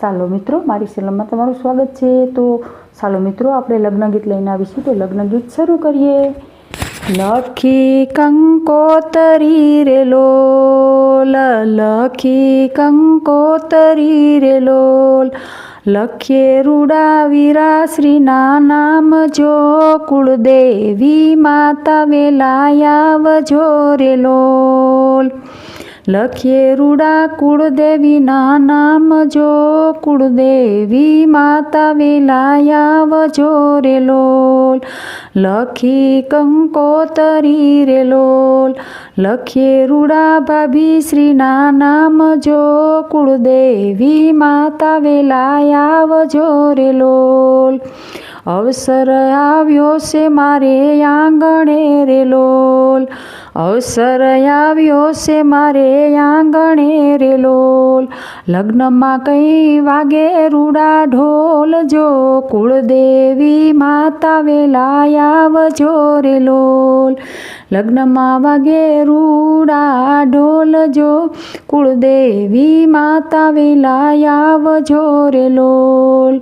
ચાલો મિત્રો, મારી ચેનલમાં તમારું સ્વાગત છે। તો ચાલો મિત્રો, આપણે લગ્ન ગીત લઈને આવીશું। તો લગ્ન ગીત શરૂ કરીએ। લખી કંકોતરી રે લોલ, લખી કંકોતરી રે લોલ, લખીએ રૂડા વીરાશ્રીના નામ જો, કુળદેવી માતા વેલાયાવજો રે લોલ। લખીએ રૂડા કુળદેવીના નામ જો, કુળદેવી માતા વેલાયાવજો રે લોલ। લખી કંકોતરી રે લોલ, લખીએ રૂડા ભાભી શ્રીના નામ જો, કુળદેવી માતા વેલાયાવજો રે લોલ। અવસર આવ્યો છે મારે આંગણે રે લોલ, અવસર આવ્યો છે મારે આંગણે રે લોલ, લગ્નમાં કઈ વાગે રૂડા ઢોલ જો, કુળદેવી માતા વેલાયાવજો રે લોલ। લગ્નમાં વાગે રૂડા ઢોલ જો, કુળદેવી માતા વેલાયાવજો રે લોલ।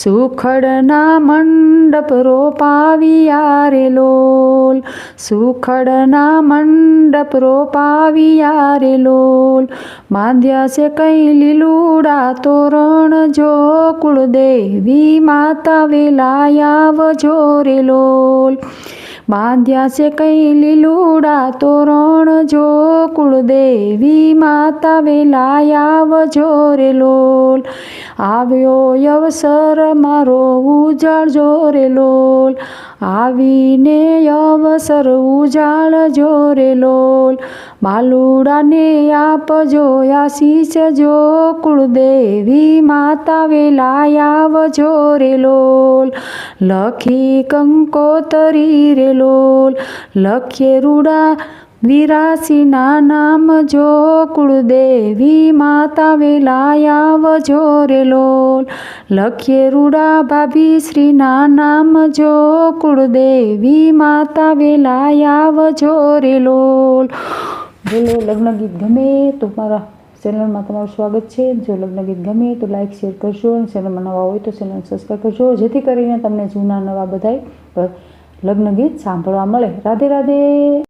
સુખડના મંડપ રોપાવ્યા રે લોલ, સુખડના મંડપ રોપાવ્યા રે લોલ, બાંધ્યા છે કઈ લીલુડા તોરણ જો, કુળદેવી માતા વેલાયાવજો રે લોલ। બાંધ્યા છે કઈ લીલુડા તોરણ જો, કુળદેવી માતા વેલાયાવજો રે લોલ। આવ્યો અવસર મારો ઉજાળજો રે લોલ, આવીને અવસર ઉજાળજો રે લોલ, બાલુડાને આપજો આશીષ જો, કુળદેવી માતા વેલાયાવજો રે લોલ। લખી કંકોતરી રે લોલ, લખીએ રૂડા વીરાશ્રીના નામ જો, કુળદેવી માતા વેલાયાવજો રે લોલ। લખીએ રૂડા ભાભી શ્રીના નામ જો, કુળદેવી માતા વેલાયાવજો રે લોલ। બોલો, લગ્ન ગીત ગમે તો મારા ચેનલમાં તમારું સ્વાગત છે। જો લગ્ન ગીત ગમે તો લાઈક શેર કરજો, અને ચેનલમાં નવા હોય તો ચેનલ સબસ્ક્રાઈબ કરજો, જેથી કરીને તમને જૂના નવા બધાય લગ્ન ગીત સાંભળવા મળે। રાધે રાધે।